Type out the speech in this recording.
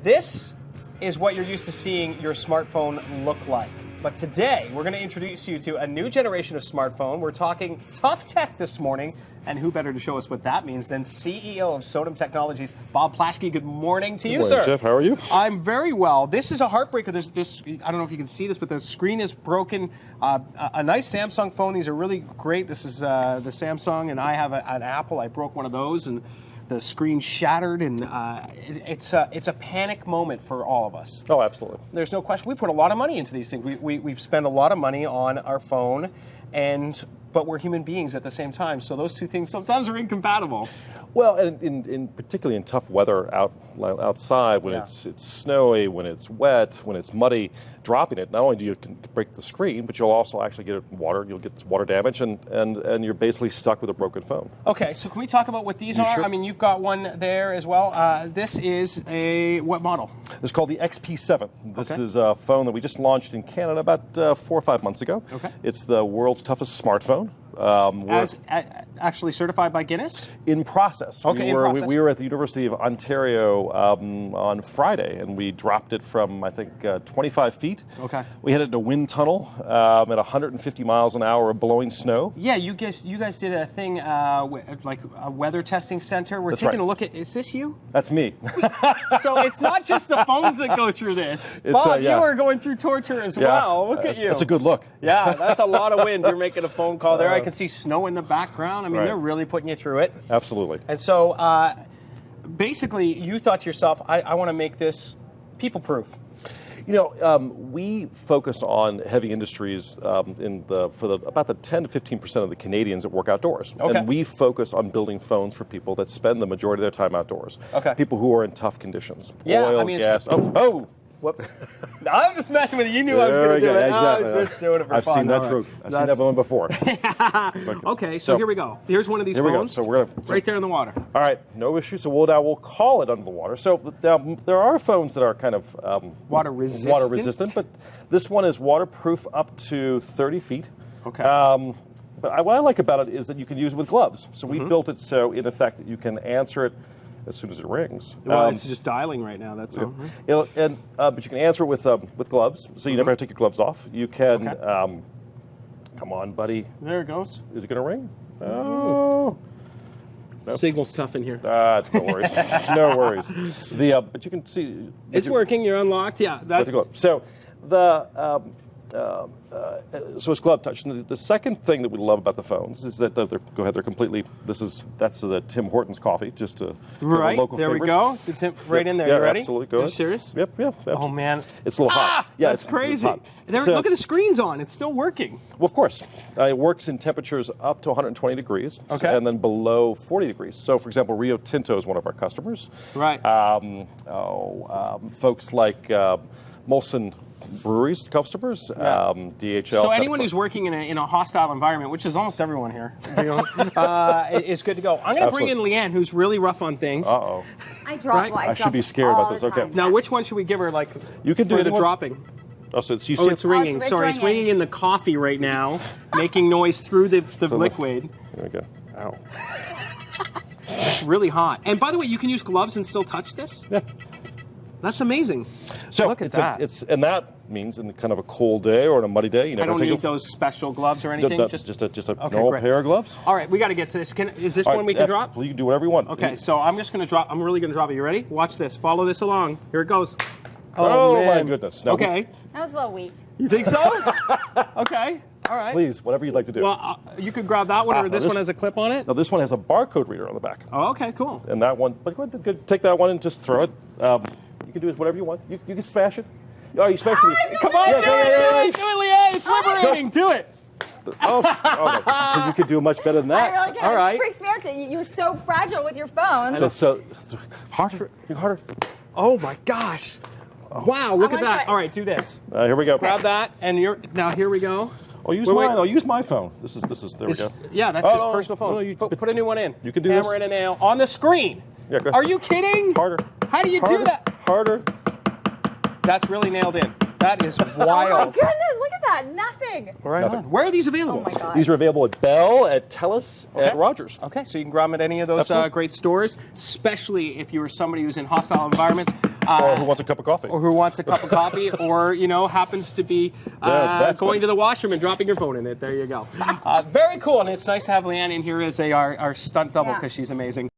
This is what you're used to seeing your smartphone look like. But today, we're going to introduce you to a new generation of smartphone. We're talking tough tech this morning, and who better to show us what that means than CEO of Sonim Technologies, Bob Plaschke. Good morning to you, Good morning, sir. Jeff. How are you? I'm very well. This is a heartbreaker. This I don't know if you can see this, but the screen is broken. A nice Samsung phone. These are really great. This is the Samsung, and I have an Apple. I broke one of those, and the screen shattered, and it's a panic moment for all of us. Oh, absolutely. There's no question. We put a lot of money into these things. We spend a lot of money on our phone, but we're human beings at the same time. So those two things sometimes are incompatible. Well, and particularly in tough weather outside, when it's snowy, when it's wet, when it's muddy, dropping it, not only do you break the screen, but you'll also actually get water. You'll get water damage, and you're basically stuck with a broken phone. Okay, so can we talk about what these are? Sure. I mean, you've got one there as well. This is what model? It's called the XP7. This is a phone that we just launched in Canada about 4 or 5 months ago. Okay. It's the world's toughest smartphone. Actually certified by Guinness? In process. Okay, we were at the University of Ontario on Friday, and we dropped it from, I think, 25 feet. Okay. We had it in a wind tunnel at 150 miles an hour of blowing snow. Yeah, you guys did a thing, like a weather testing center. We're taking a look at, is this you? That's me. So it's not just the phones that go through this. Bob, you are going through torture as well. Look at you. That's a good look. Yeah, that's a lot of wind. You're making a phone call there. I can see snow in the background. I mean, they're really putting you through it. Absolutely. And so basically, you thought to yourself, I want to make this people-proof. You know, we focus on heavy industries about the 10 to 15% of the Canadians that work outdoors. Okay. And we focus on building phones for people that spend the majority of their time outdoors. Okay. People who are in tough conditions. Yeah, Oil, I mean, gas. Oh! Whoops. I'm just messing with you. You knew I was going to do it. Exactly. I was just doing it for I've fun. seen that through. I've seen that one before. Okay, so here we go. Here's one of these phones. Here we go. So we're right there in the water. All right, no issue. So we'll call it under the water. So there are phones that are kind of water resistant, but this one is waterproof up to 30 feet. Okay. But what I like about it is that you can use it with gloves. So we built it so, in effect, that you can answer it as soon as it rings. Well, it's just dialing right now. That's all. But you can answer it with gloves, so you never have to take your gloves off. You can. Come on, buddy. There it goes. Is it going to ring? Oh. Nope. Signal's tough in here. No worries. No worries. But you can see. It's working. You're unlocked. Yeah. So so it's glove touch. And the second thing that we love about the phones is that they're completely. That's the Tim Hortons coffee, just a local there favorite. We go. It's right in there. Yeah, you ready? Absolutely. Go ahead. Are you serious? Yep. Oh man, it's a little hot. Yeah, that's crazy. It's look at the screens on. It's still working. Well, of course, it works in temperatures up to 120 degrees, and then below 40 degrees. So, for example, Rio Tinto is one of our customers. Right. Folks like Molson Breweries customers, DHL. So anyone who's working in a hostile environment, which is almost everyone here, is good to go. I'm going to bring in Leanne, who's really rough on things. Uh-oh. I should be scared about this. Okay. Now, which one should we give her? Like, you can do for it the dropping. Oh, so you see it's ringing. Sorry, it's ringing in the coffee right now, making noise through the liquid. There we go. Ow. It's really hot. And by the way, you can use gloves and still touch this? Yeah. That's amazing. So look at that. And that means in kind of a cold day or on a muddy day, you never I don't need those special gloves or anything. Just a normal pair of gloves. All right, we got to get to this. Is this one we can drop? You can do whatever you want. Okay, so I'm just going to drop. I'm really going to drop it. You ready? Watch this. Follow this along. Here it goes. Oh my goodness. No, okay. That was a little weak. You think so? Okay. All right. Please, whatever you'd like to do. Well, you could grab that one, or this one has a clip on it. No, this one has a barcode reader on the back. Oh, okay, cool. And that one, but go ahead, take that one and just throw it. You can do it whatever you want. You can smash it. Oh, you smash it. Come on, do it, Leanne. It's liberating. Do it. Oh, so you could do much better than that. I really can't. All right. It freaks me out. You're so fragile with your phone. So harder. Oh my gosh. Wow, look at that. All right, do this. Here we go. Grab that, and now here we go. Oh, use mine. Oh, use my phone. This is. There we go. Yeah, that's his personal phone. No, put a new one in. You can do Hammer this. in a nail on the screen. Yeah, go ahead. Are you kidding? Harder. How do you do that? Harder. That's really nailed in. That is Oh my wild. goodness, look at that. Nothing. Right on. Where are these available? Oh my God. These are available at Bell, at Telus, at Rogers. Okay, so you can grab them at any of those Absolutely. great stores, especially if you're somebody who's in hostile environments. Or who wants a cup of coffee. Or who wants a cup of coffee, or, happens to be that's going funny. to the washroom and dropping your phone in it. There you go. Very cool, and it's nice to have Leanne in here as our stunt double Yeah. because she's amazing.